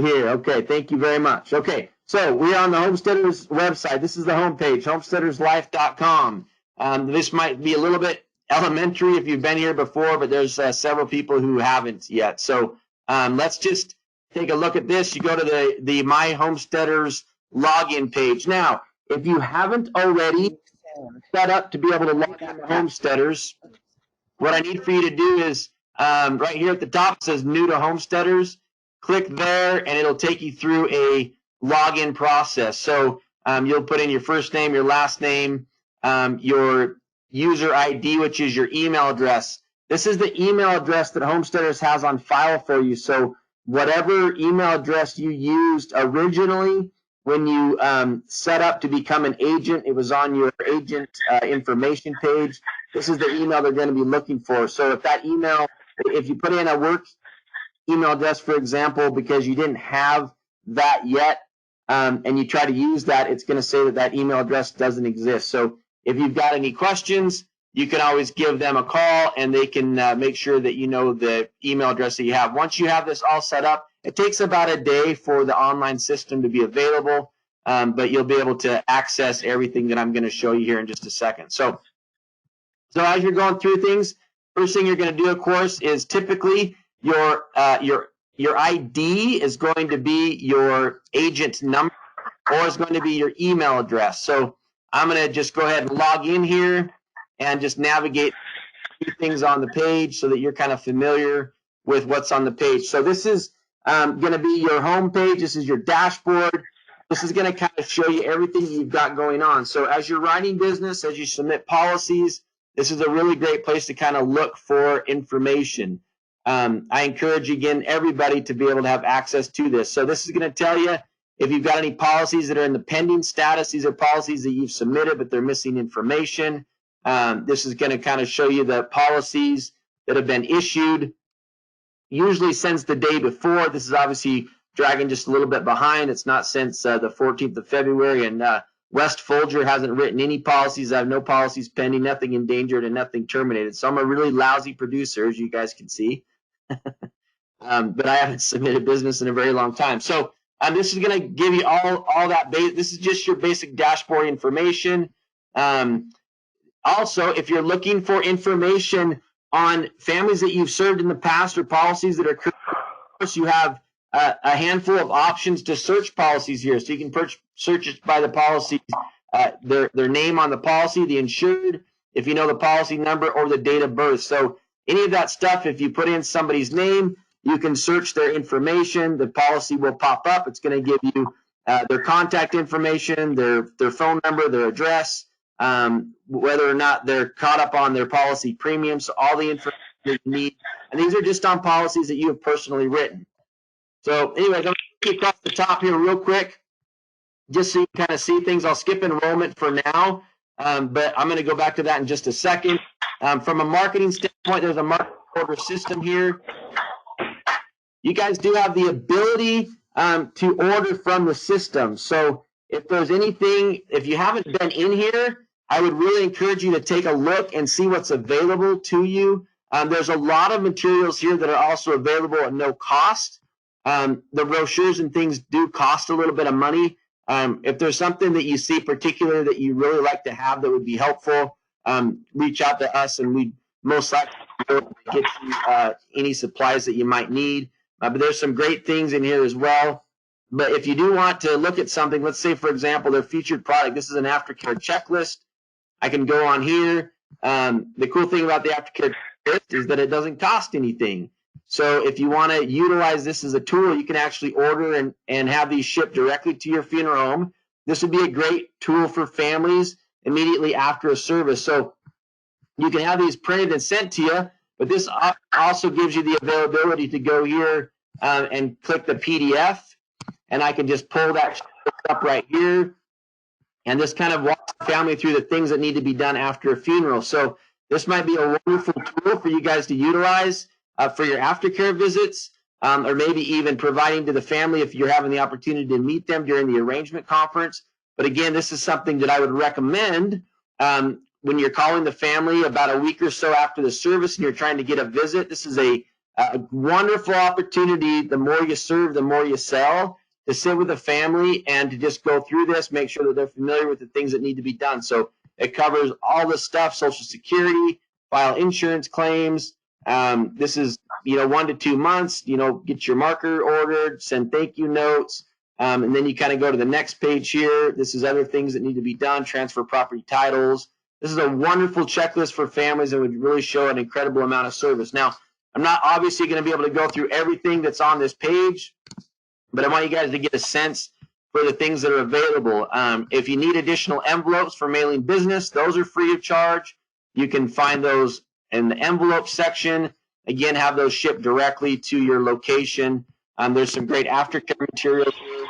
Here, okay, thank you very much. Okay, so we're on the Homesteaders website. This is the homepage, homesteaderslife.com. This might be a little bit elementary if you've been here before, but there's several people who haven't yet. So let's just take a look at this. You go to the My Homesteaders login page. Now, if you haven't already set up to be able to log into Homesteaders, what I need for you to do is right here at the top it says New to Homesteaders. Click there, and it'll take you through a login process. So you'll put in your first name, your last name, your user ID, which is your email address. This is the email address that Homesteaders has on file for you. So whatever email address you used originally when you set up to become an agent, it was on your agent information page. This is the email they're going to be looking for. So if that email, if you put in a work email address, for example, because you didn't have that yet, and you try to use that, it's going to say that that email address doesn't exist. So if you've got any questions, you can always give them a call, and they can make sure that you know the email address that you have. Once you have this all set up, it takes about a day for the online system to be available, but you'll be able to access everything that I'm going to show you here in just a second. So as you're going through things, first thing you're going to do, of course, is typically your ID is going to be your agent number, or is going to be your email address. So I'm going to just go ahead and log in here and just navigate things on the page so that you're kind of familiar with what's on the page. So this is going to be your home page. This is your dashboard. This is going to kind of show you everything you've got going on. So as you're writing business, as you submit policies, this is a really great place to kind of look for information. I encourage, again, everybody to be able to have access to this. So this is going to tell you if you've got any policies that are in the pending status. These are policies that you've submitted, but they're missing information. This is going to kind of show you the policies that have been issued, usually since the day before. This is obviously dragging just a little bit behind. It's not since the 14th of February, and West Folger hasn't written any policies. I have no policies pending, nothing endangered, and nothing terminated. So I'm a really lousy producer, as you guys can see. But I haven't submitted business in a very long time. So this is going to give you all that. This is just your basic dashboard information. Also, if you're looking for information on families that you've served in the past or policies that are current, you have a handful of options to search policies here. So you can search it by the policies, their name on the policy, the insured, if you know the policy number, or the date of birth. So any of that stuff, if you put in somebody's name, you can search their information. The policy will pop up. It's going to give you their contact information, their phone number, their address, whether or not they're caught up on their policy premiums, so all the information that you need. And these are just on policies that you have personally written. So anyway, I'm going to keep across the top here real quick, just so you can kind of see things. I'll skip enrollment for now, but I'm going to go back to that in just a second. From a marketing standpoint, there's a marketing order system here. You guys do have the ability to order from the system. So if there's anything, if you haven't been in here, I would really encourage you to take a look and see what's available to you. There's a lot of materials here that are also available at no cost. The brochures and things do cost a little bit of money. If there's something that you see particular that you really like to have that would be helpful, reach out to us, and we most likely will get you any supplies that you might need. But there's some great things in here as well. But if you do want to look at something, let's say, for example, their featured product. This is an aftercare checklist. I can go on here. The cool thing about the aftercare checklist is that it doesn't cost anything. So if you want to utilize this as a tool, you can actually order and have these shipped directly to your funeral home. This would be a great tool for families immediately after a service. So you can have these printed and sent to you, but this also gives you the availability to go here and click the PDF, and I can just pull that up right here, and this kind of walks the family through the things that need to be done after a funeral. So this might be a wonderful tool for you guys to utilize for your aftercare visits, or maybe even providing to the family if you're having the opportunity to meet them during the arrangement conference. But again, this is something that I would recommend when you're calling the family about a week or so after the service and you're trying to get a visit. This is a A wonderful opportunity. The more you serve, the more you sell, to sit with a family and to just go through this, make sure that they're familiar with the things that need to be done. So it covers all the stuff: Social Security, file insurance claims. This is 1 to 2 months. Get your marker ordered, send thank you notes, and then you kind of go to the next page here. This is other things that need to be done: transfer property titles. This is a wonderful checklist for families and would really show an incredible amount of service. Now, I'm not obviously going to be able to go through everything that's on this page, but I want you guys to get a sense for the things that are available. If you need additional envelopes for mailing business, those are free of charge. You can find those in the envelope section. Again, have those shipped directly to your location. There's some great aftercare materials here.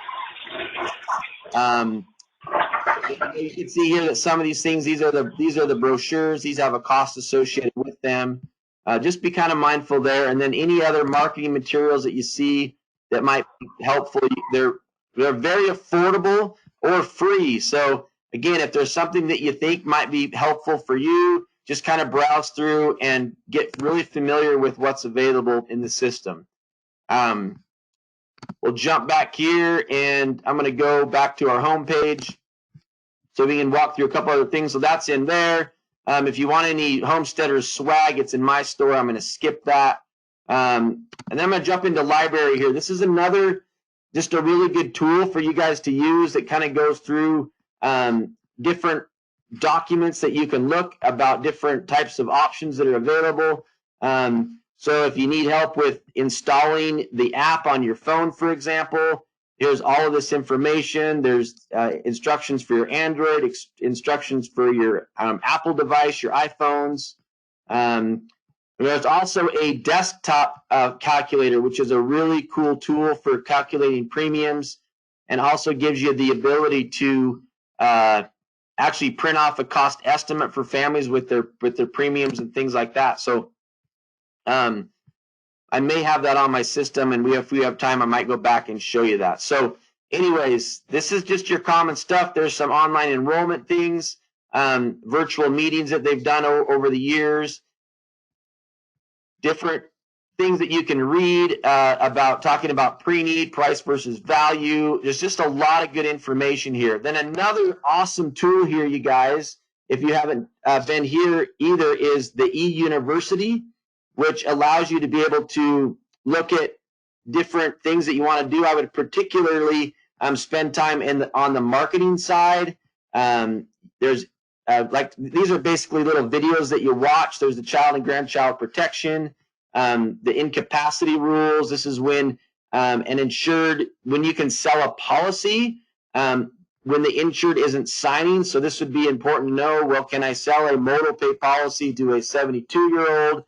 You can see here that some of these things, these are the brochures. These have a cost associated with them. Just be kind of mindful there. And then any other marketing materials that you see that might be helpful, they're very affordable or free. So again, if there's something that you think might be helpful for you, just kind of browse through and get really familiar with what's available in the system. We'll jump back here, and I'm going to go back to our home page so we can walk through a couple other things. So that's in there. If you want any Homesteaders swag, it's in my store. I'm going to skip that. And then I'm going to jump into library here. This is another, just a really good tool for you guys to use that kind of goes through different documents that you can look about different types of options that are available. So if you need help with installing the app on your phone, for example, here's all of this information. There's instructions for your Android, instructions for your Apple device, your iPhones. There's also a desktop calculator, which is a really cool tool for calculating premiums, and also gives you the ability to actually print off a cost estimate for families with their premiums and things like that. So I may have that on my system, and if we have time, I might go back and show you that. So anyways, this is just your common stuff. There's some online enrollment things, virtual meetings that they've done over the years, different things that you can read about talking about pre-need, price versus value. There's just a lot of good information here. Then another awesome tool here, you guys, if you haven't been here either, is the eUniversity, which allows you to be able to look at different things that you want to do. I would particularly spend time on the marketing side. There's these are basically little videos that you watch. There's the child and grandchild protection, the incapacity rules. This is when an insured, when you can sell a policy when the insured isn't signing. So this would be important to know. Well, can I sell a modal pay policy to a 72-year-old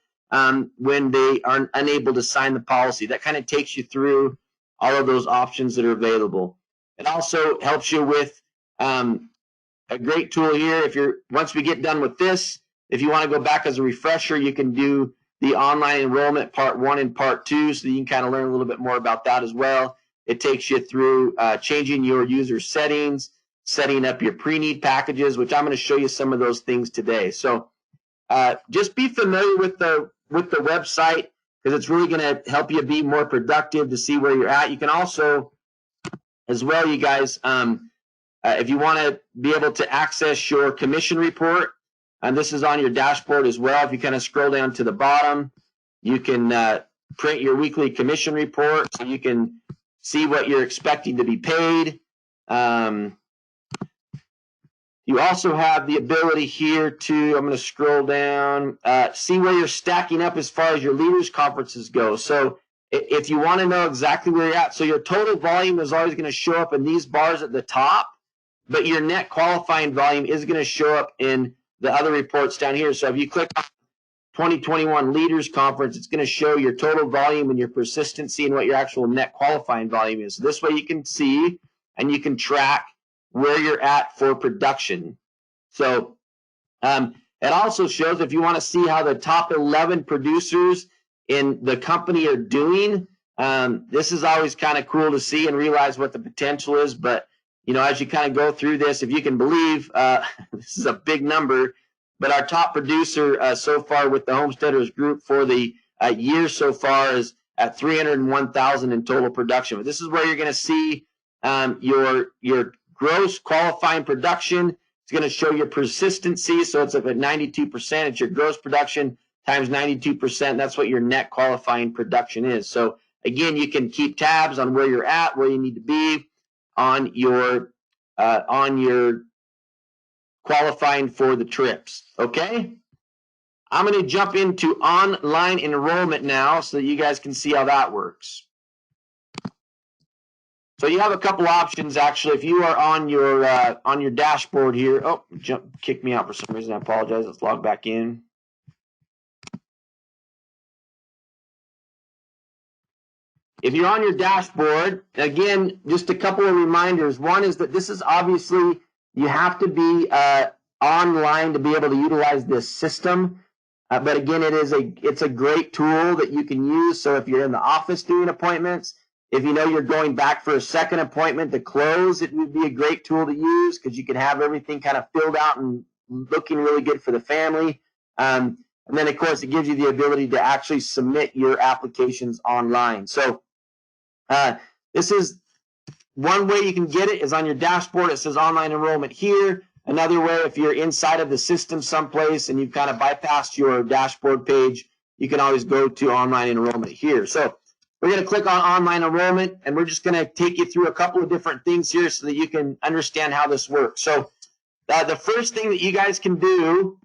when they are unable to sign the policy? That kind of takes you through all of those options that are available. It also helps you with a great tool here. Once we get done with this, if you want to go back as a refresher, you can do the online enrollment part 1 and part 2, so you can kind of learn a little bit more about that as well. It takes you through changing your user settings, setting up your pre-need packages, which I'm going to show you some of those things today. So just be familiar with the website, because it's really going to help you be more productive to see where you're at. You can also, as well, you guys, if you want to be able to access your commission report, and this is on your dashboard as well. If you kind of scroll down to the bottom, you can print your weekly commission report, so you can see what you're expecting to be paid. You also have the ability here to, I'm going to scroll down, see where you're stacking up as far as your leaders conferences go. So if you want to know exactly where you're at, so your total volume is always going to show up in these bars at the top, but your net qualifying volume is going to show up in the other reports down here. So if you click on 2021 Leaders Conference, it's going to show your total volume and your persistency and what your actual net qualifying volume is. So this way you can see and you can track where you're at for production. So it also shows, if you want to see how the top 11 producers in the company are doing, this is always kind of cool to see and realize what the potential is. But as you kind of go through this, if you can believe, this is a big number, but our top producer so far with the Homesteaders group for the year so far is at 301,000 in total production. But this is where you're going to see your gross qualifying production. It's going to show your persistency. So it's up at 92%. It's your gross production times 92%. That's what your net qualifying production is. So again, you can keep tabs on where you're at, where you need to be on your qualifying for the trips. Okay. I'm going to jump into online enrollment now so that you guys can see how that works. So you have a couple options actually. If you are on your dashboard here, oh, kicked me out for some reason. I apologize. Let's log back in. If you're on your dashboard, again, just a couple of reminders. One is that this is obviously, you have to be online to be able to utilize this system. But again, it's a great tool that you can use. So if you're in the office doing appointments, if you know you're going back for a second appointment to close, it would be a great tool to use because you can have everything kind of filled out and looking really good for the family. And then, of course, it gives you the ability to actually submit your applications online. So this is one way you can get it is on your dashboard. It says online enrollment here. Another way, if you're inside of the system someplace and you've kind of bypassed your dashboard page, you can always go to online enrollment here. So we're going to click on online enrollment, and we're just going to take you through a couple of different things here so that you can understand how this works. So the first thing that you guys can do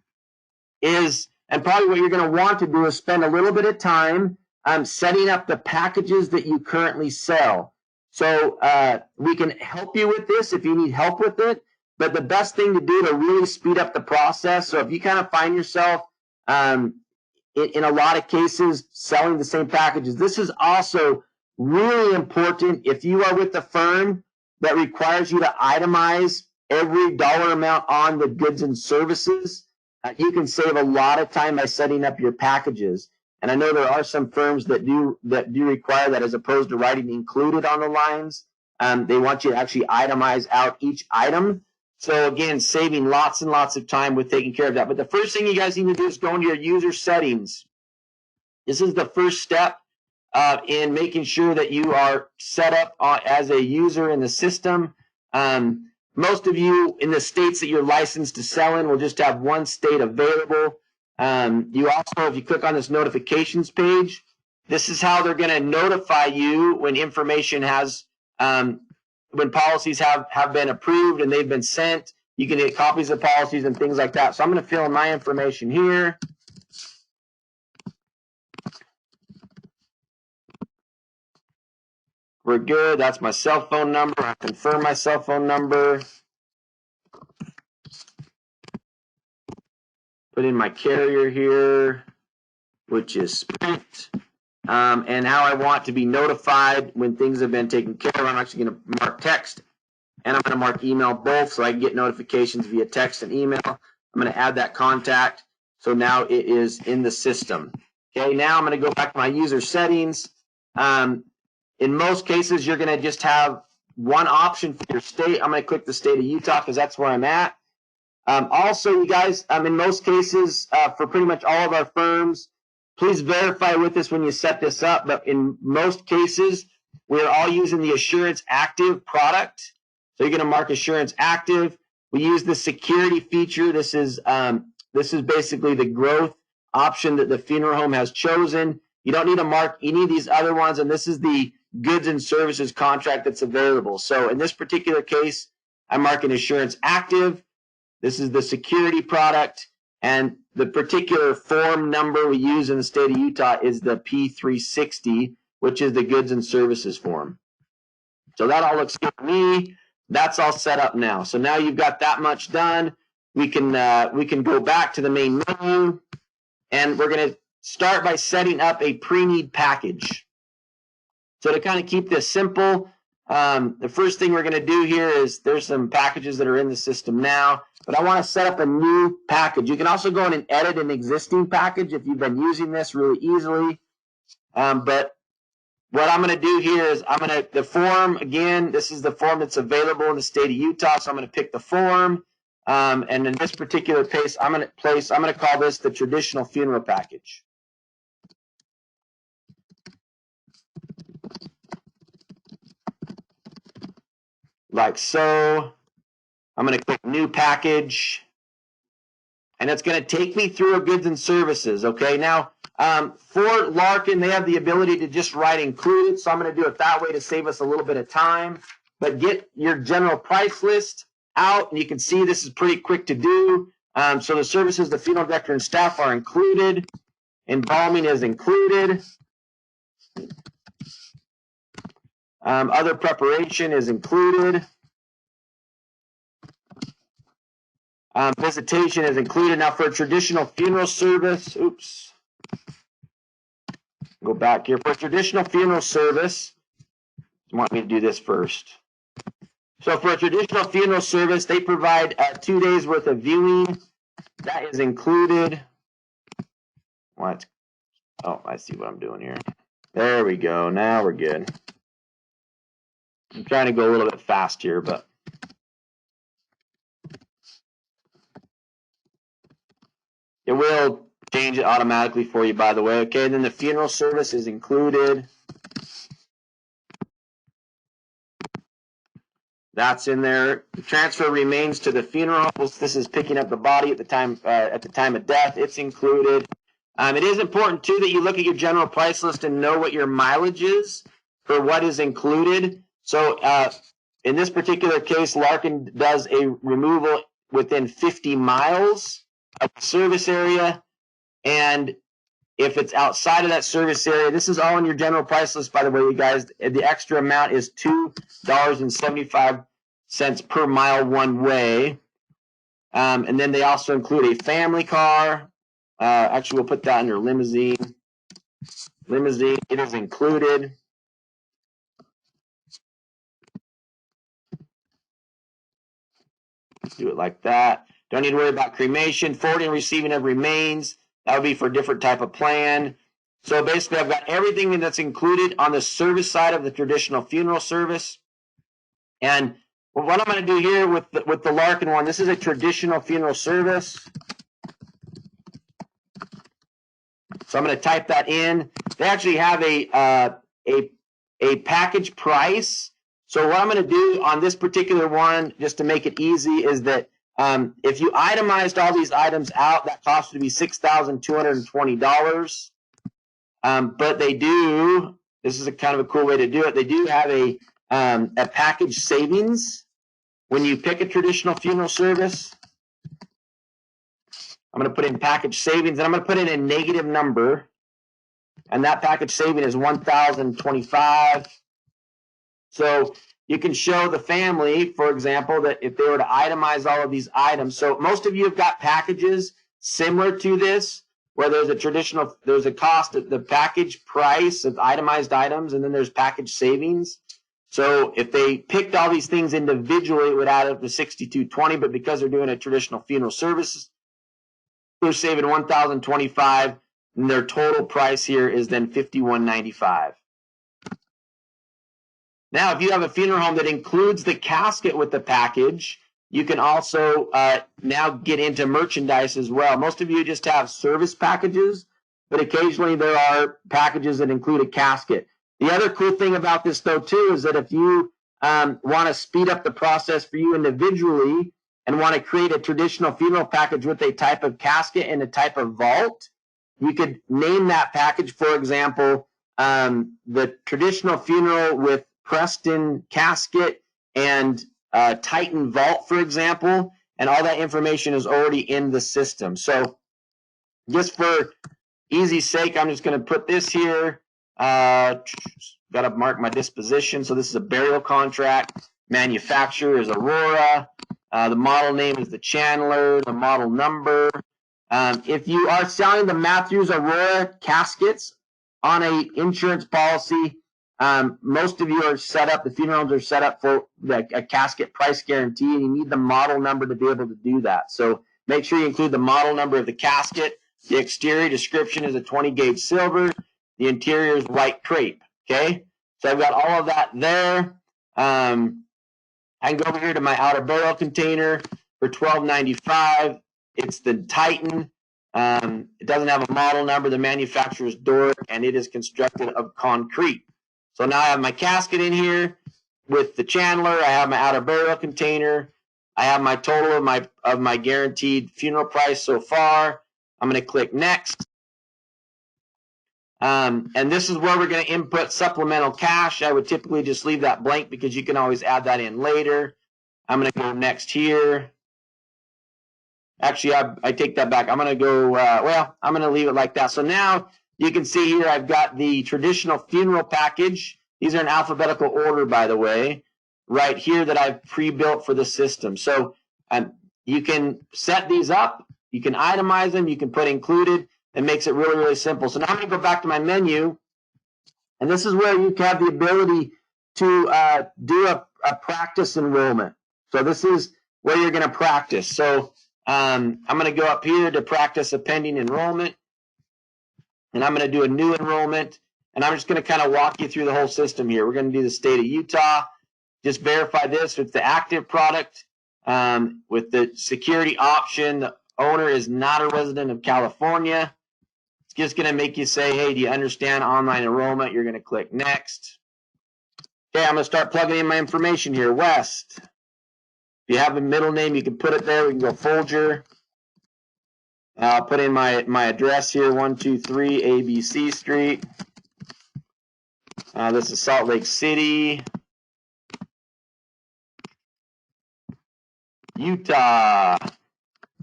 is, and probably what you're going to want to do is spend a little bit of time setting up the packages that you currently sell. So we can help you with this if you need help with it. But the best thing to do to really speed up the process, so if you kind of find yourself in a lot of cases selling the same packages, this is also really important. If you are with a firm that requires you to itemize every dollar amount on the goods and services, you can save a lot of time by setting up your packages. And I know there are some firms that do require that, as opposed to writing included on the lines. They want you to actually itemize out each item. So again, saving lots and lots of time with taking care of that. But the first thing you guys need to do is go into your user settings. This is the first step in making sure that you are set up as a user in the system. Most of you in the states that you're licensed to sell in will just have one state available. You also, if you click on this notifications page, this is how they're going to notify you when information has when policies have been approved and they've been sent. You can get copies of policies and things like that. So I'm going to fill in my information here. We're good. That's my cell phone number. I confirm my cell phone number. Put in my carrier here, which is Sprint. And how I want to be notified when things have been taken care of. I'm actually going to mark text and I'm going to mark email both so I can get notifications via text and email. I'm going to add that contact. So now it is in the system. Okay, now I'm going to go back to my user settings. In most cases, you're going to just have one option for your state. I'm going to click the state of Utah because that's where I'm at. Also, you guys, in most cases, for pretty much all of our firms, please verify with us when you set this up. But in most cases, we're all using the Assurance Active product. So you're going to mark Assurance Active. We use the security feature. This is basically the growth option that the funeral home has chosen. You don't need to mark any of these other ones, and this is the goods and services contract that's available. So in this particular case, I'm marking Assurance Active. This is the security product, and the particular form number we use in the state of Utah is the P360, which is the goods and services form. So that all looks good to me. That's all set up now. So now you've got that much done. We can go back to the main menu, and we're going to start by setting up a pre-need package. So to kind of keep this simple, the first thing we're going to do here is there's some packages that are in the system now, but I want to set up a new package. You can also go in and edit an existing package if you've been using this really easily. But what I'm going to do here is the form, again, this is the form that's available in the state of Utah, so I'm going to pick the form. And in this particular case, I'm going to call this the traditional funeral package. like so. I'm going to click new package, and it's going to take me through a goods and services. Okay, now for Larkin, they have the ability to just write included, so I'm going to do it that way to save us a little bit of time. But get your general price list out, and you can see this is pretty quick to do. So the services, the funeral director and staff are included. Embalming is included. Other preparation is included. Visitation is included. Now for a traditional funeral service, oops, go back here. For a traditional funeral service, you want me to do this first. So for a traditional funeral service, they provide 2 days worth of viewing. That is included. What? Oh, I see what I'm doing here. There we go. Now we're good. I'm trying to go a little bit fast here, but it will change it automatically for you, by the way. Okay, and then the funeral service is included. That's in there. The transfer remains to the funeral. This is picking up the body at the time of death. It's included. It is important too that you look at your general price list and know what your mileage is for what is included. So in this particular case, Larkin does a removal within 50 miles of the service area, and if it's outside of that service area, this is all in your general price list, by the way, you guys. The extra amount is $2.75 per mile one way. And then they also include a family car. Actually, we'll put that under limousine. Limousine, it is included. Let's do it like that. Don't need to worry about cremation, forwarding and receiving of remains. That would be for a different type of plan. So basically, I've got everything that's included on the service side of the traditional funeral service. And what I'm going to do here with the Larkin one, this is a traditional funeral service. So I'm going to type that in. They actually have a package price. So what I'm going to do on this particular one, just to make it easy, is that if you itemized all these items out, that cost would be $6,220. But they do, this is a kind of a cool way to do it, they do have a package savings when you pick a traditional funeral service. I'm going to put in package savings, and I'm going to put in a negative number, and that package saving is $1,025. So you can show the family, for example, that if they were to itemize all of these items. So most of you have got packages similar to this, where there's a cost at the package price of itemized items, and then there's package savings. So if they picked all these things individually, it would add up to $6,220, but because they're doing a traditional funeral services, they're saving $1,025, and their total price here is then $5,195. Now, if you have a funeral home that includes the casket with the package, you can also now get into merchandise as well. Most of you just have service packages, but occasionally there are packages that include a casket. The other cool thing about this, though, too, is that if you want to speed up the process for you individually and want to create a traditional funeral package with a type of casket and a type of vault, you could name that package, for example, the traditional funeral with Preston casket and Titan vault, for example, and all that information is already in the system. So just for easy sake, I'm just going to put this here. Got to mark my disposition. So this is a burial contract. Manufacturer is Aurora. The model name is the Chandler. The model number. If you are selling the Matthews Aurora caskets on a insurance policy, most of you are set up, the funeral homes are set up for a casket price guarantee, and you need the model number to be able to do that. So make sure you include the model number of the casket. The exterior description is a 20 gauge silver. The interior is white crepe. Okay, so I've got all of that there. I can go over here to my outer burial container for $12.95. It's the Titan. It doesn't have a model number. The manufacturer's Doric, and it is constructed of concrete. So now I have my casket in here. with the Chandler. I have my outer burial container. I have my total of my guaranteed funeral price so far. I'm going to click next. And this is where we're going to input supplemental cash. I would typically just leave that blank because you can always add that in later. I'm going to go next here. Actually, I take that back. I'm going to go, well, I'm going to leave it like that. So now you can see here I've got the traditional funeral package. These are in alphabetical order, by the way, right here that I've pre-built for the system. So you can set these up. You can itemize them. You can put included. It makes it really, really simple. So now I'm going to go back to my menu. And this is where you have the ability to do a practice enrollment. So this is where you're going to practice. So I'm going to go up here to practice a pending enrollment. And I'm going to do a new enrollment. And I'm just going to kind of walk you through the whole system here. We're going to do the state of Utah. Just verify this with the active product. With the security option, the owner is not a resident of California. It's just going to make you say, hey, do you understand online enrollment? You're going to click next. Okay, I'm going to start plugging in my information here. West. If you have a middle name, you can put it there. We can go Folger. I'll put in my address here, 123 ABC Street. This is Salt Lake City, Utah,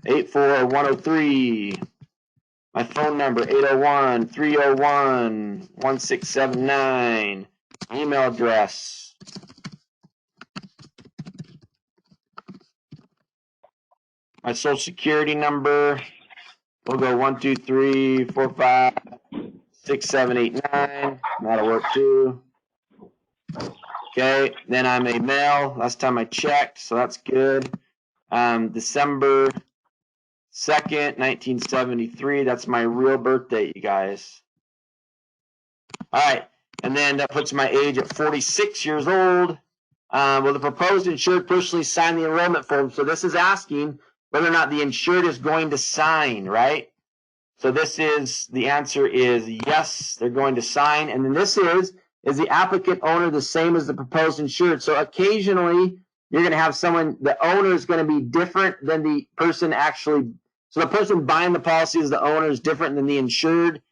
84103. My phone number, 801-301-1679. Email address. My social security number. We'll go 1, 2, 3, 4, 5, 6, 7, 8, 9. That'll work too. Okay, then I'm a male. Last time I checked, so that's good. December 2nd, 1973. That's my real birth date, you guys. All right, and then that puts my age at 46 years old. Will the proposed insured personally sign the enrollment form? So this is asking whether or not the insured is going to sign, right? So this is, the answer is yes, they're going to sign. And then this is the applicant owner the same as the proposed insured? So occasionally you're going to have someone, the owner is going to be different than the person actually, so the person buying the policy is the owner is different than the insured.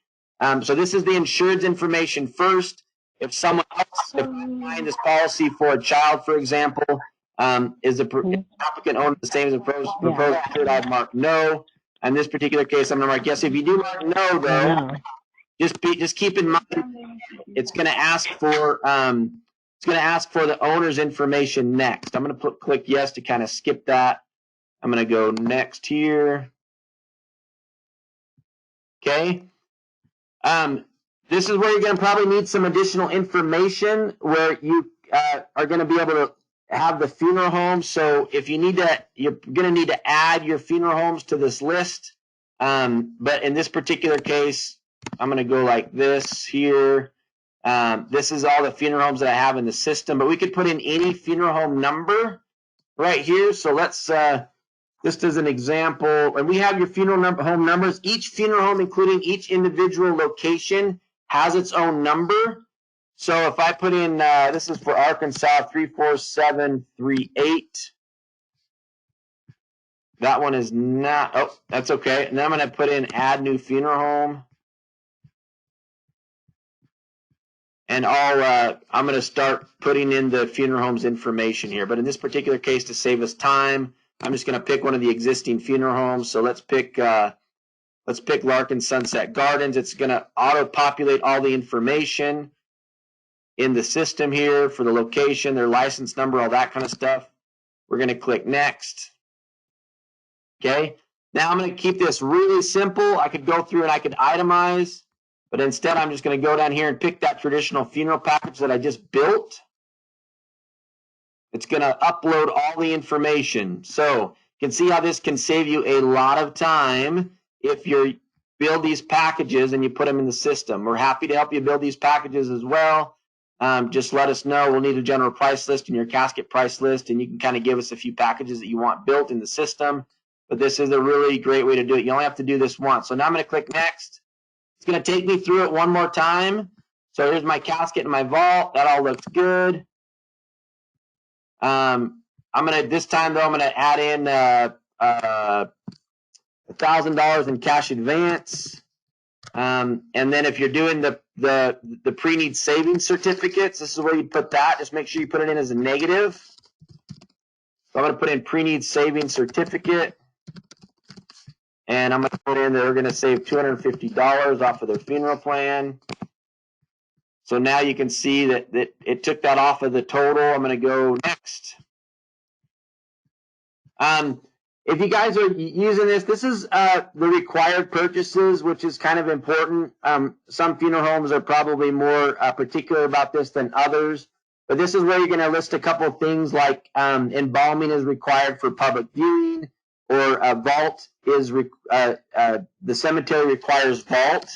So this is the insured's information first. If someone else, if I'm buying this policy for a child, for example, is the applicant owner the same as the proposed insured? I've marked no. In this particular case, I'm going to mark yes. If you do mark no, though, just keep in mind it's going to ask for the owner's information next. I'm going to click yes to kind of skip that. I'm going to go next here. Okay. This is where you're going to probably need some additional information where you are going to be able to have the funeral homes. So if you need to, you're going to need to add your funeral homes to this list. But in this particular case, I'm going to go like this here. This is all the funeral homes that I have in the system, but we could put in any funeral home number right here. So let's, just as an example, and we have your funeral home numbers. Each funeral home, including each individual location, has its own number. So if I put in, this is for Arkansas, 34738. That one is not, oh, that's okay. And then I'm going to put in add new funeral home. And I'm going to start putting in the funeral home's information here. But in this particular case, to save us time, I'm just going to pick one of the existing funeral homes. So let's pick Larkin Sunset Gardens. It's going to auto-populate all the information in the system here for the location, their license number, all that kind of stuff. We're going to click next. Okay. Now I'm going to keep this really simple. I could go through and I could itemize, but instead I'm just going to go down here and pick that traditional funeral package that I just built. It's going to upload all the information. So you can see how this can save you a lot of time if you build these packages and you put them in the system. We're happy to help you build these packages as well. Just let us know. We'll need a general price list and your casket price list, and you can kind of give us a few packages that you want built in the system. But this is a really great way to do it. You only have to do this once. So now I'm going to click next. It's going to take me through it one more time. So here's my casket and my vault. That all looks good. This time though, I'm gonna add in $1,000 in cash advance. And then if you're doing the pre-need savings certificates, this is where you put that. Just make sure you put it in as a negative. So I'm going to put in pre-need savings certificate. And I'm going to put in they're going to save $250 off of their funeral plan. So now you can see that it took that off of the total. I'm going to go next. If you guys are using this, this is the required purchases, which is kind of important. Some funeral homes are probably more particular about this than others. But this is where you're going to list a couple of things like embalming is required for public viewing, or a vault is the cemetery requires vault.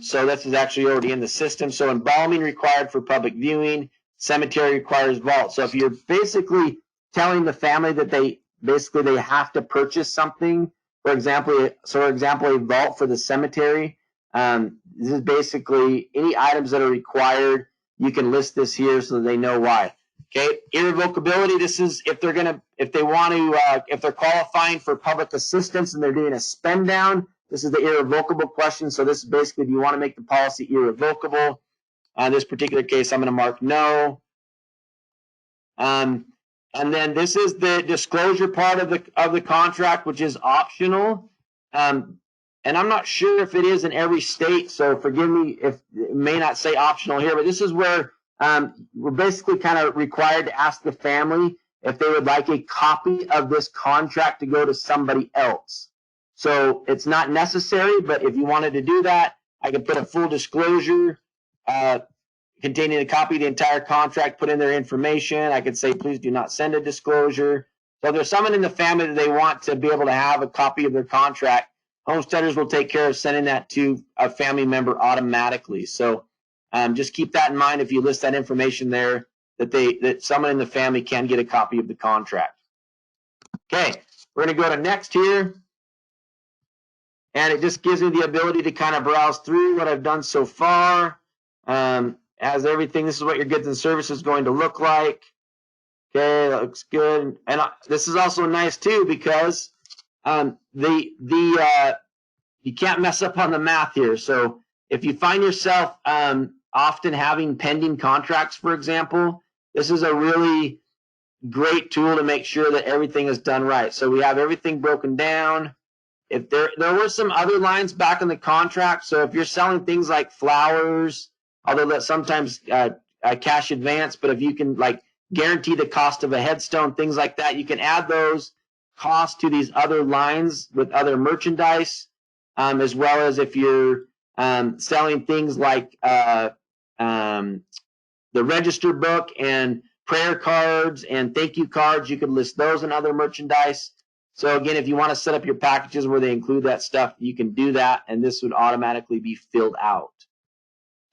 So this is actually already in the system. So embalming required for public viewing, cemetery requires vault. So if you're basically telling the family that they have to purchase something, for example, a vault for the cemetery. This is basically any items that are required. You can list this here so that they know why. Okay, irrevocability. This is if they're qualifying for public assistance and they're doing a spend down. This is the irrevocable question. So this is basically, do you want to make the policy irrevocable? In this particular case, I'm going to mark no. And then this is the disclosure part of the contract, which is optional. And I'm not sure if it is in every state, so forgive me if it may not say optional here, but this is where we're basically kind of required to ask the family if they would like a copy of this contract to go to somebody else. So it's not necessary, but if you wanted to do that, I could put a full disclosure containing a copy of the entire contract, put in their information. I could say, please do not send a disclosure. So if there's someone in the family that they want to be able to have a copy of their contract, Homesteaders will take care of sending that to a family member automatically. So just keep that in mind if you list that information there, that someone in the family can get a copy of the contract. Okay, we're going to go to next here. And it just gives me the ability to kind of browse through what I've done so far. Has everything. This is what your goods and services is going to look like. Okay, that looks good. And this is also nice too because you can't mess up on the math here. So if you find yourself often having pending contracts, for example, this is a really great tool to make sure that everything is done right. So we have everything broken down. If there were some other lines back in the contract, so if you're selling things like flowers, although that sometimes cash advance, but if you can like guarantee the cost of a headstone, things like that, you can add those costs to these other lines with other merchandise, as well as if you're selling things like the register book and prayer cards and thank you cards, you could list those in other merchandise. So again, if you want to set up your packages where they include that stuff, you can do that, and this would automatically be filled out.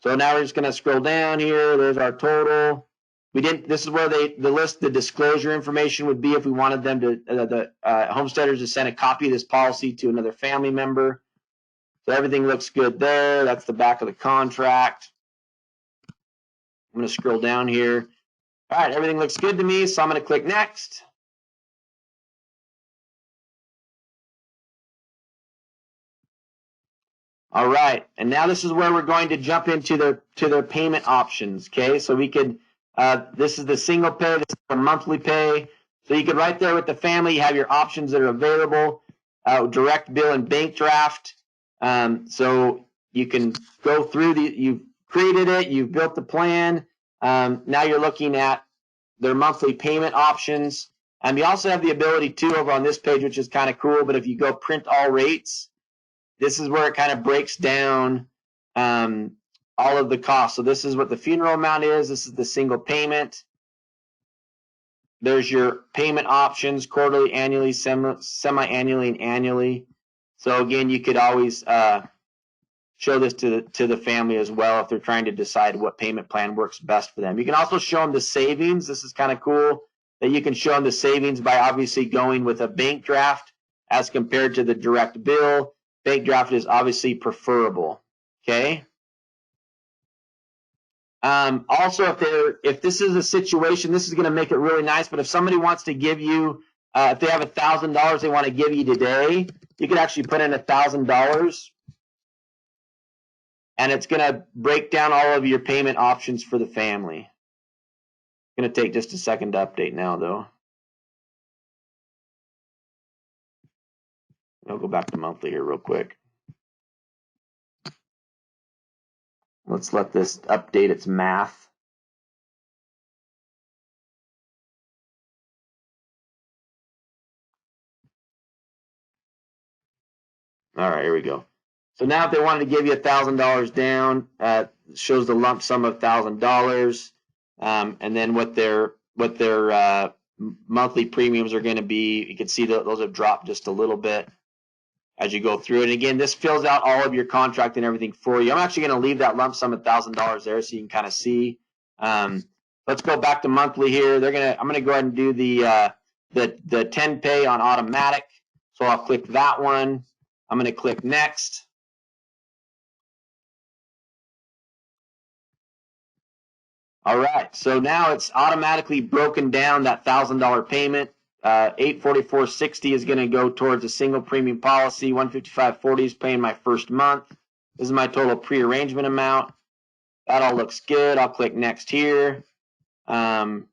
So now we're just going to scroll down here. There's our total. This is where the disclosure information would be if we wanted them to the homesteaders to send a copy of this policy to another family member. So everything looks good there. That's the back of the contract. I'm going to scroll down here. All right, everything looks good to me, so I'm going to click next. All right, and now this is where we're going to jump into their payment options. Okay, so we could this is the single pay, this is the monthly pay. So you could right there with the family, you have your options that are available, direct bill and bank draft. So you can go through you've created it, you've built the plan. Now you're looking at their monthly payment options. And we also have the ability too over on this page, which is kind of cool, but if you go print all rates, this is where it kind of breaks down all of the costs. So this is what the funeral amount is. This is the single payment. There's your payment options, quarterly, annually, semi-annually, and annually. So again, you could always show this to the family as well if they're trying to decide what payment plan works best for them. You can also show them the savings. This is kind of cool that you can show them the savings by obviously going with a bank draft as compared to the direct bill. Bank draft is obviously preferable. Okay. Also, if this is a situation, this is going to make it really nice. But if somebody wants to give you, if they have $1,000 they want to give you today, you could actually put in $1,000, and it's going to break down all of your payment options for the family. It's going to take just a second to update now, though. I'll go back to monthly here real quick. Let's let this update its math. All right, here we go. So now if they wanted to give you $1,000 down, shows the lump sum of $1,000, and then what their monthly premiums are going to be. You can see that those have dropped just a little bit as you go through it. And again, this fills out all of your contract and everything for you. I'm actually going to leave that lump sum $1,000 there so you can kind of see. Let's go back to monthly here. I'm going to go ahead and do the 10 pay on automatic. So I'll click that one. I'm going to click next. All right, so now it's automatically broken down that $1,000 payment. $844.60 is going to go towards a single premium policy. $155.40 is paying my first month. This is my total pre-arrangement amount. That all looks good. I'll click next here. This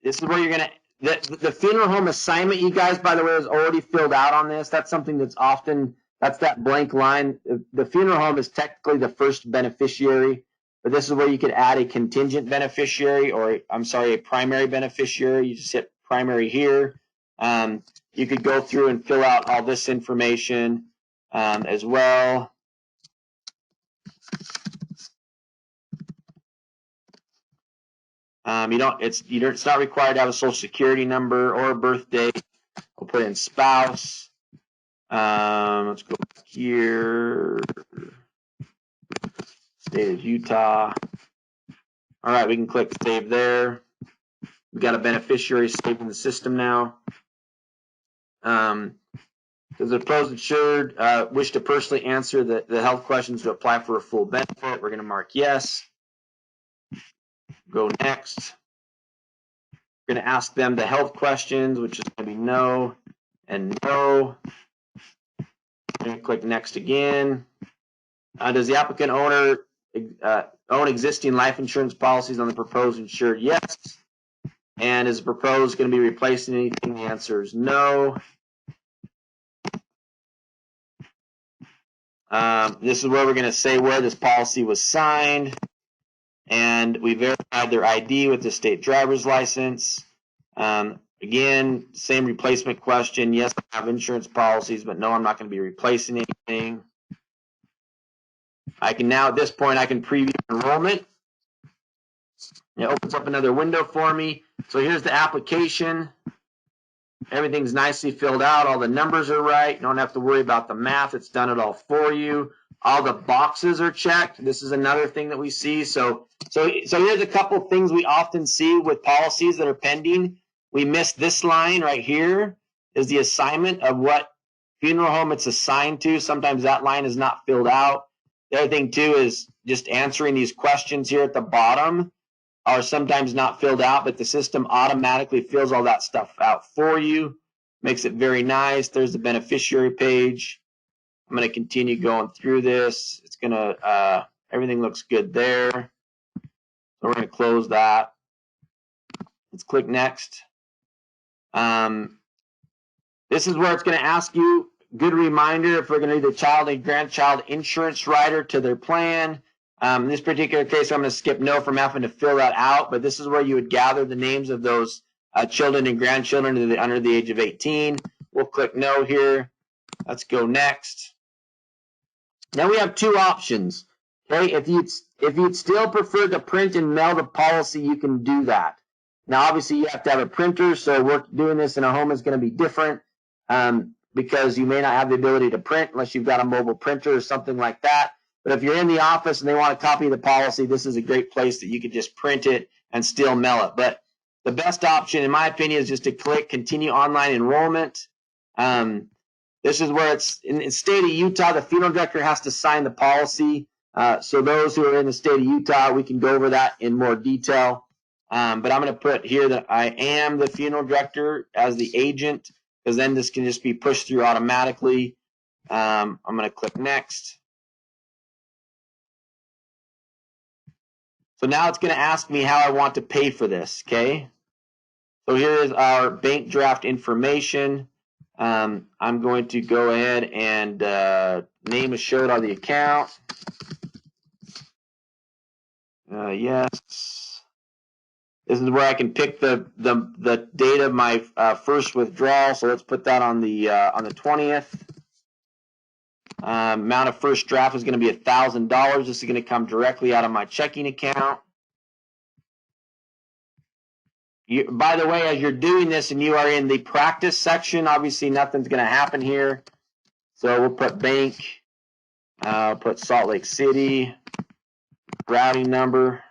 is where you're going to the funeral home assignment, you guys, by the way, is already filled out on this. That's something that's often, that's that blank line. The funeral home is technically the first beneficiary, but this is where you could add a contingent beneficiary, or I'm sorry, a primary beneficiary. You just hit primary here. You could go through and fill out all this information as well. It's not required to have a social security number or a birth date. We'll put in spouse. Let's go back here. State is Utah. All right, we can click save there. We've got a beneficiary saved in the system now. Does the proposed insured wish to personally answer the health questions to apply for a full benefit? We're going to mark yes. Go next. We're going to ask them the health questions, which is going to be no and no. We're going to click next again. Does the applicant own existing life insurance policies on the proposed insured? Yes. And is the proposed going to be replacing anything? The answer is no. This is where we're going to say where this policy was signed. And we verified their ID with the state driver's license. Again, same replacement question. Yes, I have insurance policies, but no, I'm not going to be replacing anything. I can now, at this point, I can preview enrollment. It opens up another window for me. So here's the application. Everything's nicely filled out. All the numbers are right. You don't have to worry about the math. It's done it all for you. All the boxes are checked. This is another thing that we see. So here's a couple things we often see with policies that are pending. We miss this line right here is the assignment of what funeral home it's assigned to. Sometimes that line is not filled out. The other thing too is just answering these questions here at the bottom are sometimes not filled out, but the system automatically fills all that stuff out for you. Makes it very nice. There's the beneficiary page. I'm going to continue going through this. It's going to, everything looks good there. So we're going to close that. Let's click next. This is where it's going to ask you, good reminder, if we're going to do the child and grandchild insurance rider to their plan. In this particular case, I'm going to skip no from having to fill that out, but this is where you would gather the names of those children and grandchildren under the age of 18. We'll click no here. Let's go next. Now we have two options. Okay, if you'd still prefer to print and mail the policy, you can do that. Now, obviously, you have to have a printer, so we're doing this in a home is going to be different because you may not have the ability to print unless you've got a mobile printer or something like that. But if you're in the office and they want a copy of the policy, this is a great place that you could just print it and still mail it. But the best option, in my opinion, is just to click Continue Online Enrollment. This is where it's in the state of Utah, the funeral director has to sign the policy. So those who are in the state of Utah, we can go over that in more detail. But I'm going to put here that I am the funeral director as the agent, because then this can just be pushed through automatically. I'm going to click next. So now it's going to ask me how I want to pay for this, okay? So here is our bank draft information. I'm going to go ahead and name is showed on the account. Yes. This is where I can pick the date of my first withdrawal. So let's put that on the 20th. Amount of first draft is going to be $1,000. This is going to come directly out of my checking account. By the way, as you're doing this and you are in the practice section, obviously nothing's going to happen here. So we'll put bank, put Salt Lake City, routing number,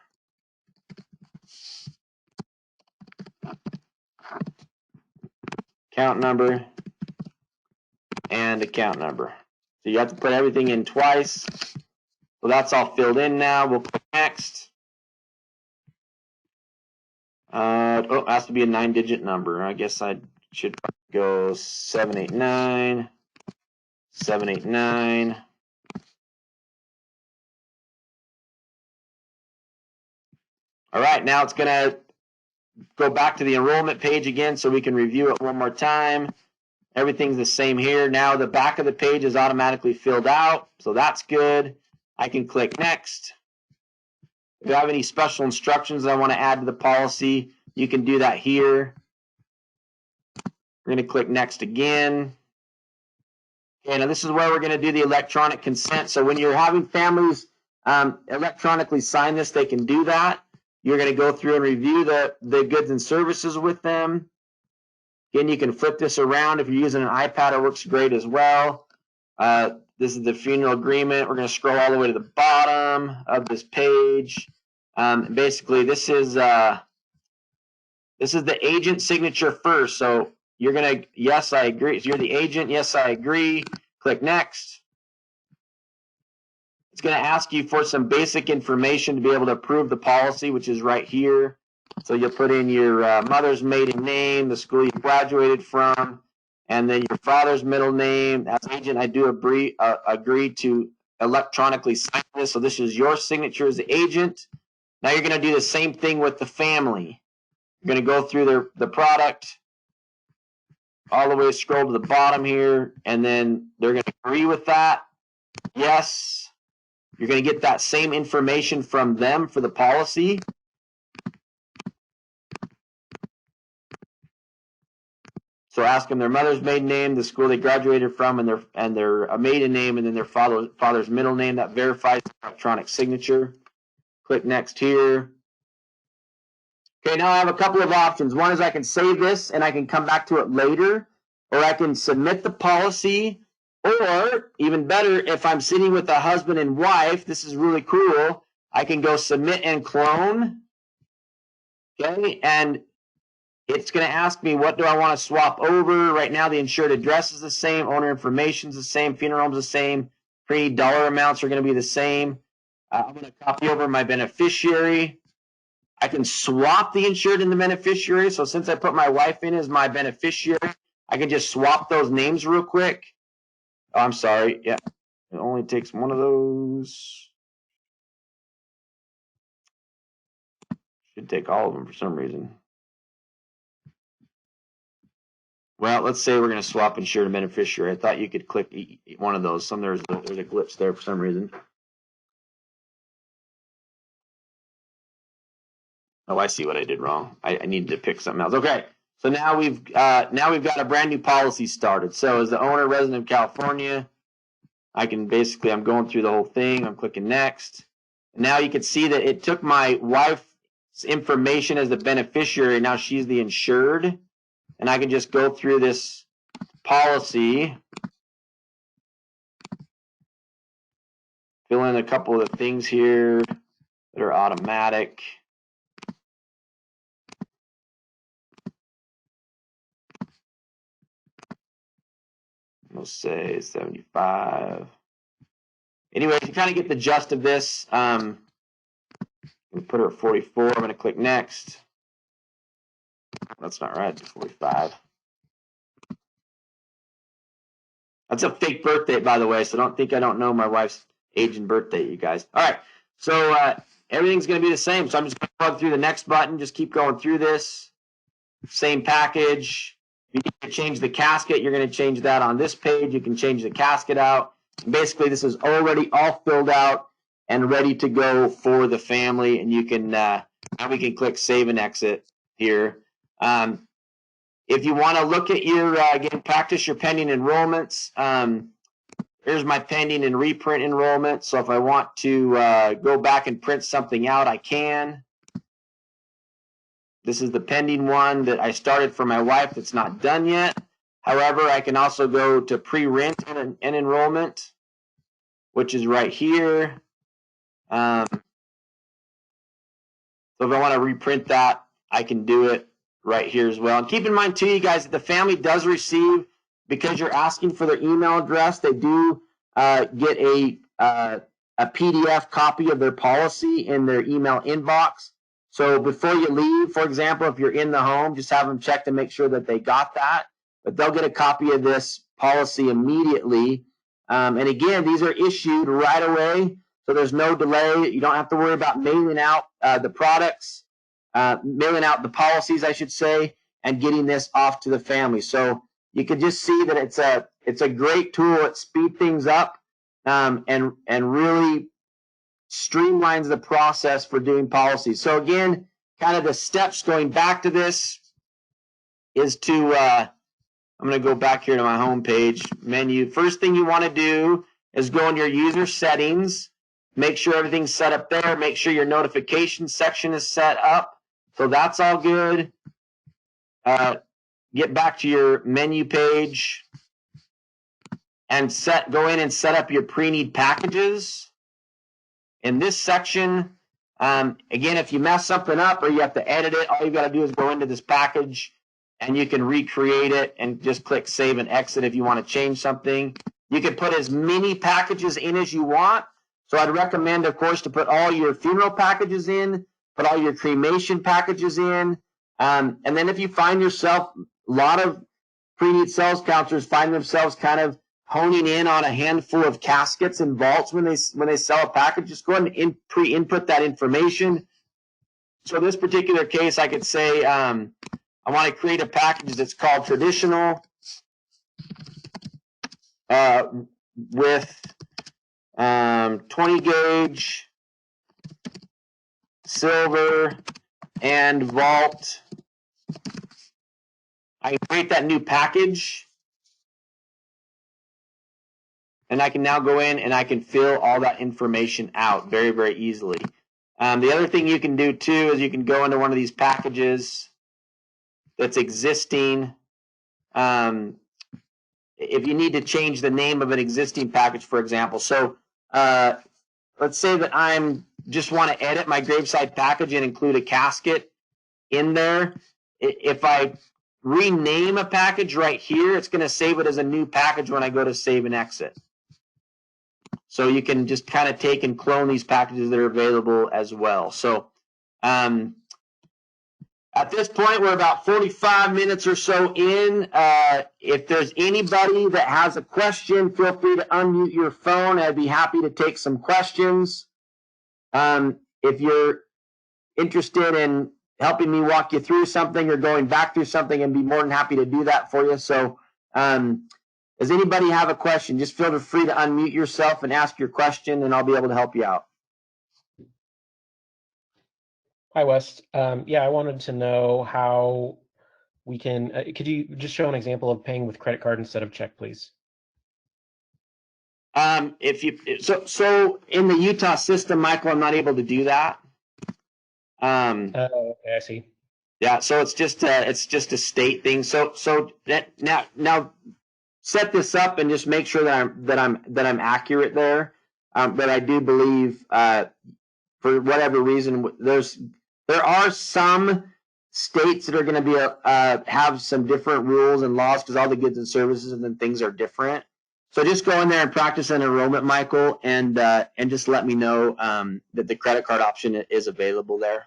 account number, and account number. So you have to put everything in twice. So that's all filled in now. We'll click next. Oh, it has to be a 9-digit number. I guess I should go 789, 789. All right, now it's going to go back to the enrollment page again so we can review it one more time. Everything's the same here. Now the back of the page is automatically filled out, so that's good. I can click next. If you have any special instructions that I want to add to the policy, you can do that here. We're going to click next again. Okay, now this is where we're going to do the electronic consent. So when you're having families electronically sign this, they can do that. You're going to go through and review the goods and services with them. Again, you can flip this around. If you're using an iPad, it works great as well. This is the funeral agreement. We're going to scroll all the way to the bottom of this page. Basically, this is the agent signature first. So you're going to, yes, I agree. So you're the agent. Yes, I agree. Click next. It's going to ask you for some basic information to be able to approve the policy, which is right here. So you'll put in your mother's maiden name, the school you graduated from, and then your father's middle name. As agent, I do agree to electronically sign this. So this is your signature as the agent. Now you're going to do the same thing with the family. You're going to go through the product all the way, scroll to the bottom here, and then they're going to agree with that. Yes. You're going to get that same information from them for the policy. So ask them their mother's maiden name, the school they graduated from, and their maiden name, and then their father's middle name. That verifies the electronic signature. Click next here. Okay, now I have a couple of options. One is I can save this and I can come back to it later, or I can submit the policy, or even better, if I'm sitting with a husband and wife, this is really cool, I can go submit and clone. Okay, and it's going to ask me, what do I want to swap over? Right now, the insured address is the same, owner information is the same, funeral home is the same, pre-dollar amounts are going to be the same. I'm going to copy over my beneficiary. I can swap the insured and the beneficiary. So since I put my wife in as my beneficiary, I can just swap those names real quick. Oh, I'm sorry. Yeah, it only takes one of those. Should take all of them for some reason. Well, let's say we're going to swap insured and beneficiary. I thought you could click one of those. There's a glitch there for some reason. Oh, I see what I did wrong. I needed to pick something else. Okay, so now we've got a brand new policy started. So as the owner, resident of California, I can basically, I'm going through the whole thing. I'm clicking next. And now you can see that it took my wife's information as the beneficiary. Now she's the insured. And I can just go through this policy, fill in a couple of the things here that are automatic. We'll say 75. anyway, you kind of get the gist of this. I'm going to put her at 44. I'm going to click next. That's not right. 45. That's a fake birthday, by the way, so don't think I don't know my wife's age and birthday, you guys. All right, so everything's going to be the same. So I'm just going to plug through the next button. Just keep going through this. Same package. If you need to change the casket, you're going to change that on this page. You can change the casket out. Basically, this is already all filled out and ready to go for the family. And you can now we can click Save and Exit here. If you want to look at your, again, practice your pending enrollments, here's my pending and reprint enrollment. So if I want to go back and print something out, I can. This is the pending one that I started for my wife that's not done yet. However, I can also go to pre-rent and enrollment, which is right here. So if I want to reprint that, I can do it right here as well. And keep in mind too, you guys, that the family does receive, because you're asking for their email address, they do get a PDF copy of their policy in their email inbox. So before you leave, for example, if you're in the home, just have them check to make sure that they got that. But they'll get a copy of this policy immediately. And again, these are issued right away, so there's no delay. You don't have to worry about mailing out the products, mailing out the policies, I should say, and getting this off to the family. So you can just see that it's a great tool. It speeds things up and really streamlines the process for doing policies. So again, kind of the steps going back to this is to, I'm going to go back here to my home page menu. First thing you want to do is go in your user settings, make sure everything's set up there, make sure your notification section is set up. So that's all good. Get back to your menu page and go in and set up your pre-need packages. In this section, again, if you mess something up or you have to edit it, all you got to do is go into this package and you can recreate it and just click Save and Exit if you want to change something. You can put as many packages in as you want. So I'd recommend, of course, to put all your funeral packages in, put all your cremation packages in. And then if you find yourself, a lot of pre-need sales counselors find themselves kind of honing in on a handful of caskets and vaults when they sell a package, just go ahead and pre-input that information. So in this particular case, I could say I want to create a package that's called traditional with 20 gauge, silver, and vault. I can create that new package. And I can now go in and I can fill all that information out very, very easily. The other thing you can do too is you can go into one of these packages that's existing. If you need to change the name of an existing package, for example. So let's say that I just want to edit my graveside package and include a casket in there. If I rename a package right here, it's going to save it as a new package when I go to Save and Exit. So you can just kind of take and clone these packages that are available as well. So at this point, we're about 45 minutes or so in. If there's anybody that has a question, feel free to unmute your phone. I'd be happy to take some questions. If you're interested in helping me walk you through something or going back through something, I'd be more than happy to do that for you. So does anybody have a question? Just feel free to unmute yourself and ask your question, and I'll be able to help you out. Hi, Wes. Yeah, I wanted to know how we can, could you just show an example of paying with credit card instead of check, please? So in the Utah system, Michael, I'm not able to do that. Okay, I see. Yeah, so it's just a state thing. So that now set this up and just make sure that I'm accurate there. But I do believe for whatever reason there are some states that are going to be have some different rules and laws because all the goods and services and then things are different. So just go in there and practice an enrollment, Michael, and just let me know that the credit card option is available there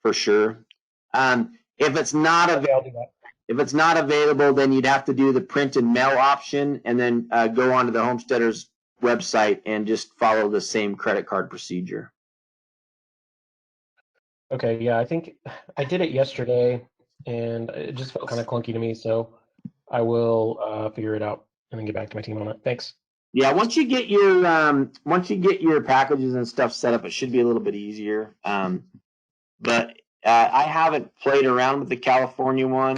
for sure. If it's not available, then you'd have to do the print and mail option, and then go onto the Homesteaders website and just follow the same credit card procedure. Okay, yeah, I think I did it yesterday, and it just felt kind of clunky to me, so I will figure it out and then get back to my team on it. Thanks. Yeah, once you get your packages and stuff set up, it should be a little bit easier. But I haven't played around with the California one,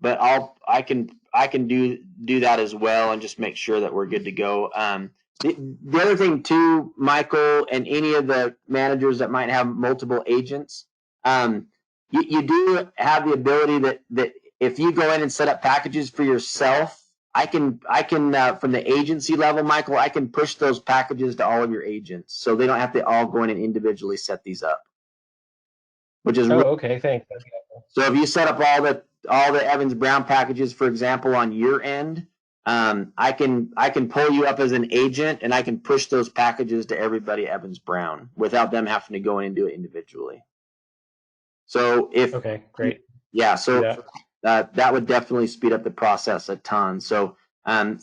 but I can do that as well and just make sure that we're good to go. The other thing too, Michael, and any of the managers that might have multiple agents, you do have the ability that if you go in and set up packages for yourself, I can from the agency level, Michael, I can push those packages to all of your agents, so they don't have to all go in and individually set these up, which is Oh, okay, thanks. so if you set up all the Evans Brown packages, for example, on your end, I can pull you up as an agent, and I can push those packages to everybody at Evans Brown without them having to go in and do it individually. So Okay, great. yeah, so that would definitely speed up the process a ton. So and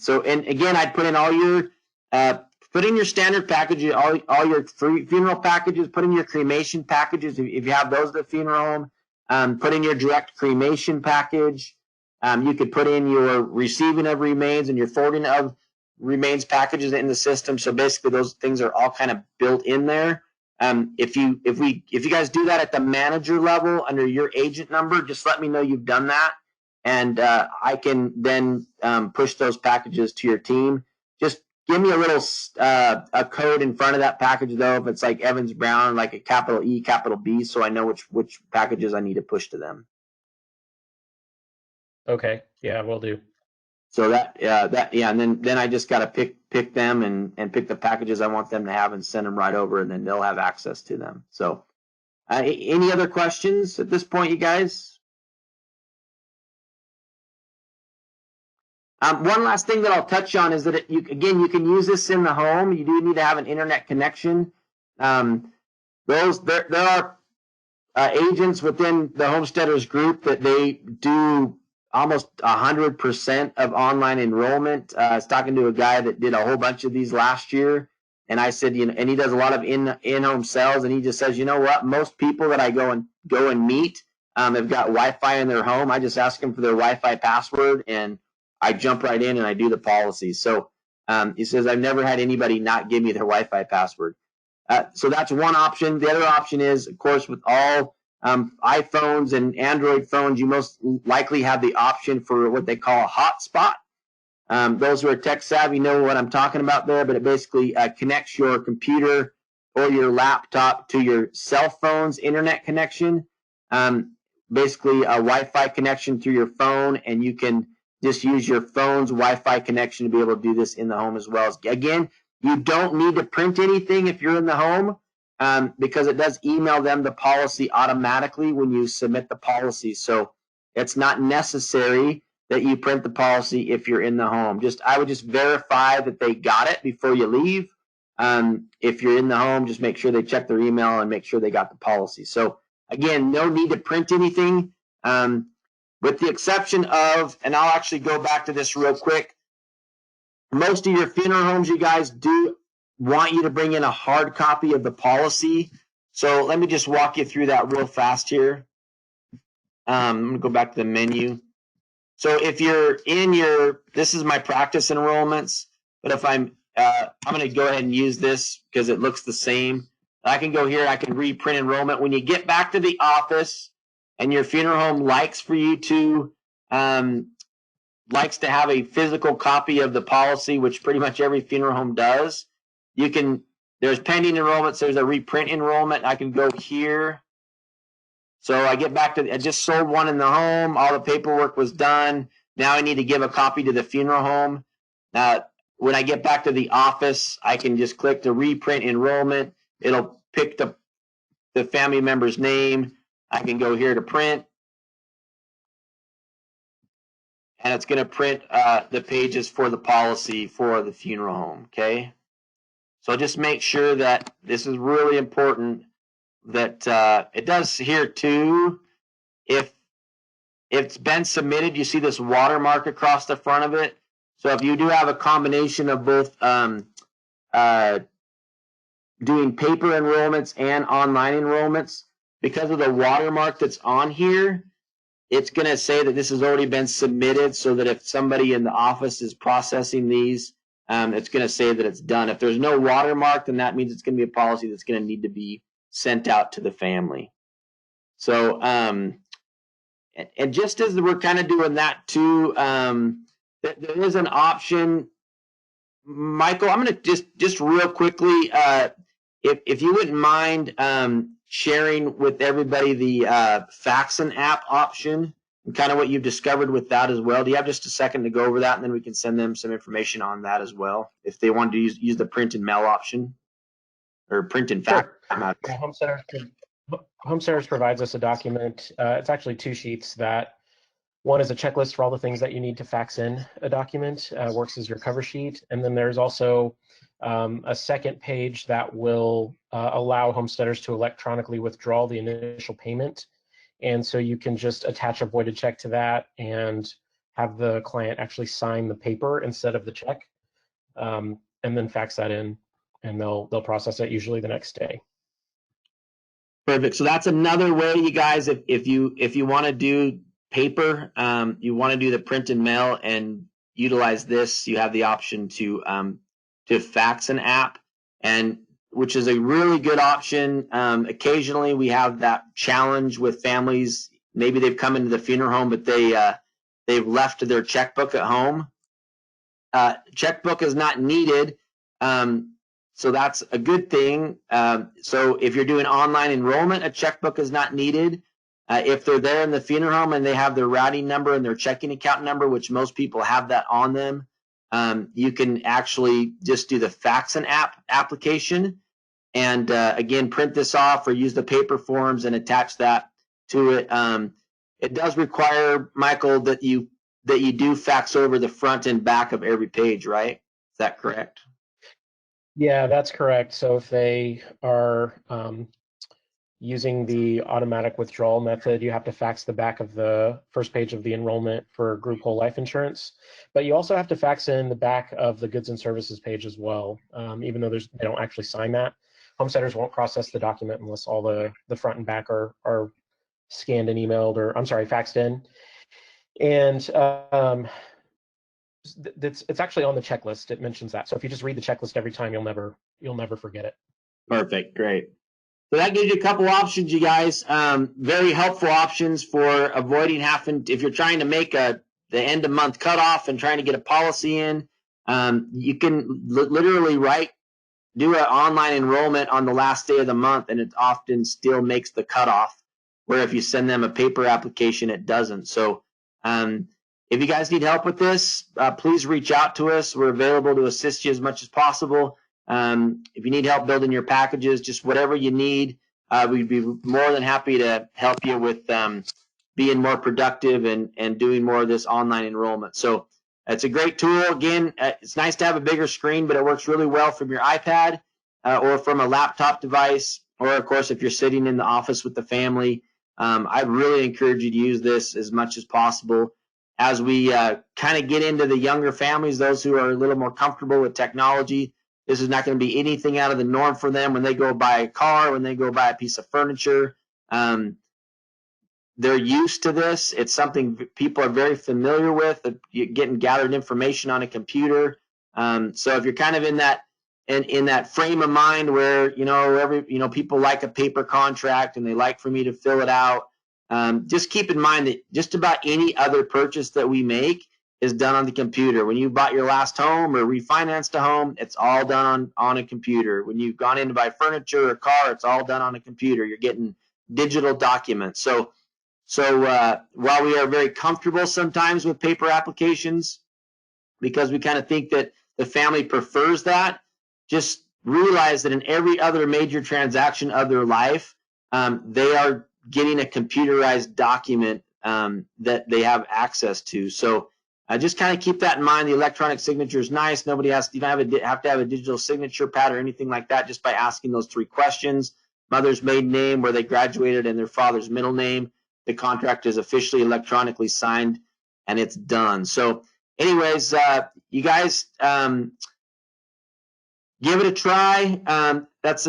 again, I'd put in all your put in your standard packages, all your funeral packages, put in your cremation packages if you have those at the funeral home. Put in your direct cremation package. You could put in your receiving of remains and your forwarding of remains packages in the system. So basically, those things are all kind of built in there. If you guys do that at the manager level under your agent number, just let me know you've done that, and I can then push those packages to your team. Just give me a little a code in front of that package though, if it's like Evans Brown, like a capital E, capital B, so I know which packages I need to push to them. Okay, yeah, will do. So and then I just got to pick them and pick the packages I want them to have and send them right over, and then they'll have access to them. So, any other questions at this point, you guys? One last thing that I'll touch on is that you can use this in the home. You do need to have an internet connection. There are agents within the Homesteaders group that they do almost 100% of online enrollment. I was talking to a guy that did a whole bunch of these last year, and I said, and he does a lot of in-home sales, and he just says, you know what? Most people that I go and meet have got Wi-Fi in their home. I just ask them for their Wi-Fi password, and I jump right in and I do the policy. So he says, I've never had anybody not give me their Wi-Fi password. So that's one option. The other option is, of course, with all iPhones and Android phones, you most likely have the option for what they call a hotspot. Those who are tech savvy know what I'm talking about there, but it basically connects your computer or your laptop to your cell phone's internet connection. Basically, a Wi-Fi connection through your phone, and you can just use your phone's Wi-Fi connection to be able to do this in the home as well. Again, you don't need to print anything if you're in the home, because it does email them the policy automatically when you submit the policy. So it's not necessary that you print the policy if you're in the home. I would just verify that they got it before you leave. If you're in the home, just make sure they check their email and make sure they got the policy. So again, no need to print anything, with the exception of, and I'll actually go back to this real quick. Most of your funeral homes, you guys do want you to bring in a hard copy of the policy. So let me just walk you through that real fast here. I'm going to go back to the menu. So if you're in this is my practice enrollments, but if I'm going to go ahead and use this because it looks the same. I can go here, I can reprint enrollment. When you get back to the office and your funeral home likes for you to, likes to have a physical copy of the policy, which pretty much every funeral home does, there's pending enrollments, there's a reprint enrollment. I can go here. So I get back to, I just sold one in the home. All the paperwork was done. Now I need to give a copy to the funeral home. Now, when I get back to the office, I can just click the reprint enrollment. It'll pick the family member's name. I can go here to print. and it's going to print the pages for the policy for the funeral home, okay? So just make sure that this is really important, that it does here too. If it's been submitted, you see this watermark across the front of it. So if you do have a combination of both doing paper enrollments and online enrollments, because of the watermark that's on here, it's going to say that this has already been submitted, so that if somebody in the office is processing these, it's going to say that it's done. If there's no watermark, then that means it's going to be a policy that's going to need to be sent out to the family. So, and just as we're kind of doing that too, there is an option. Michael, I'm going to just real quickly, if you wouldn't mind sharing with everybody the Faxon app option and kind of what you've discovered with that as well. Do you have just a second to go over that, and then we can send them some information on that as well if they want to use the print and mail option or print and fax? Sure. Yeah, Homesteaders provides us a document. It's actually 2 sheets. That one is a checklist for all the things that you need to fax in a document, works as your cover sheet. And then there's also a second page that will allow homesteaders to electronically withdraw the initial payment. And so you can just attach a voided check to that and have the client actually sign the paper instead of the check, and then fax that in, and they'll process it usually the next day. Perfect. So that's another way, you guys, if you want to do paper, you want to do the print and mail and utilize this, you have the option to fax an app, and which is a really good option. Occasionally we have that challenge with families. Maybe they've come into the funeral home, but they've left their checkbook at home. Checkbook is not needed. So that's a good thing. So if you're doing online enrollment, a checkbook is not needed. If they're there in the funeral home and they have their routing number and their checking account number, which most people have that on them, you can actually just do the Faxon app application, and again, print this off or use the paper forms and attach that to it. It does require, Michael, that you do fax over the front and back of every page, right? Is that correct? Yeah, that's correct. So if they are using the automatic withdrawal method, you have to fax the back of the first page of the enrollment for group whole life insurance. But you also have to fax in the back of the goods and services page as well, even though they don't actually sign that. Homesteaders won't process the document unless all the front and back are scanned and emailed, or I'm sorry, faxed in. And it's actually on the checklist. It mentions that. So if you just read the checklist every time, you'll never forget it. Perfect. Great. So that gives you a couple options, you guys. Very helpful options for avoiding having, if you're trying to make the end of month cutoff and trying to get a policy in, you can literally do an online enrollment on the last day of the month, and it often still makes the cutoff, where if you send them a paper application, it doesn't. So if you guys need help with this, please reach out to us. We're available to assist you as much as possible. If you need help building your packages, just whatever you need, we'd be more than happy to help you with being more productive and doing more of this online enrollment. So it's a great tool. Again, it's nice to have a bigger screen, but it works really well from your iPad or from a laptop device, or of course, if you're sitting in the office with the family. I'd really encourage you to use this as much as possible. As we kind of get into the younger families, those who are a little more comfortable with technology, this is not going to be anything out of the norm for them when they go buy a car, when they go buy a piece of furniture. They're used to this. It's something people are very familiar with, getting gathered information on a computer. So if you're kind of in that frame of mind where people like a paper contract and they like for me to fill it out, just keep in mind that just about any other purchase that we make is done on the computer. When you bought your last home or refinanced a home, it's all done on a computer. When you've gone in to buy furniture or a car, it's all done on a computer. You're getting digital documents. So while we are very comfortable sometimes with paper applications, because we kind of think that the family prefers that, just realize that in every other major transaction of their life, they are getting a computerized document that they have access to. So Just kind of keep that in mind. The electronic signature is nice. Nobody has to, you don't have to have a digital signature pad or anything like that, just by asking those 3 questions. Mother's maiden name, where they graduated, and their father's middle name. The contract is officially electronically signed, and it's done. So anyways, you guys give it a try. That's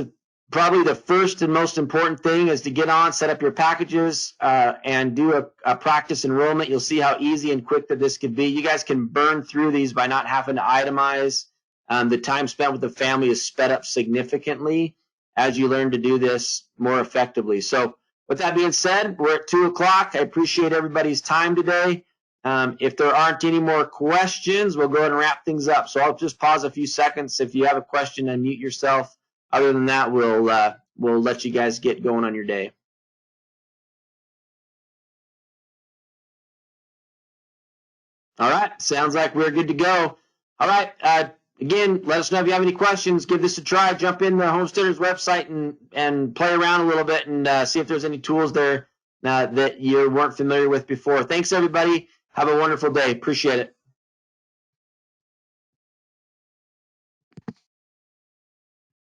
probably the first and most important thing, is to get on, set up your packages, and do a practice enrollment. You'll see how easy and quick that this could be. You guys can burn through these by not having to itemize. The time spent with the family is sped up significantly as you learn to do this more effectively. So with that being said, we're at 2 o'clock. I appreciate everybody's time today. If there aren't any more questions, we'll go ahead and wrap things up. So I'll just pause a few seconds. If you have a question, unmute yourself. Other than that, we'll let you guys get going on your day. All right, sounds like we're good to go. All right, again, let us know if you have any questions. Give this a try. Jump in the Homesteaders website and play around a little bit and see if there's any tools there that you weren't familiar with before. Thanks, everybody. Have a wonderful day. Appreciate it.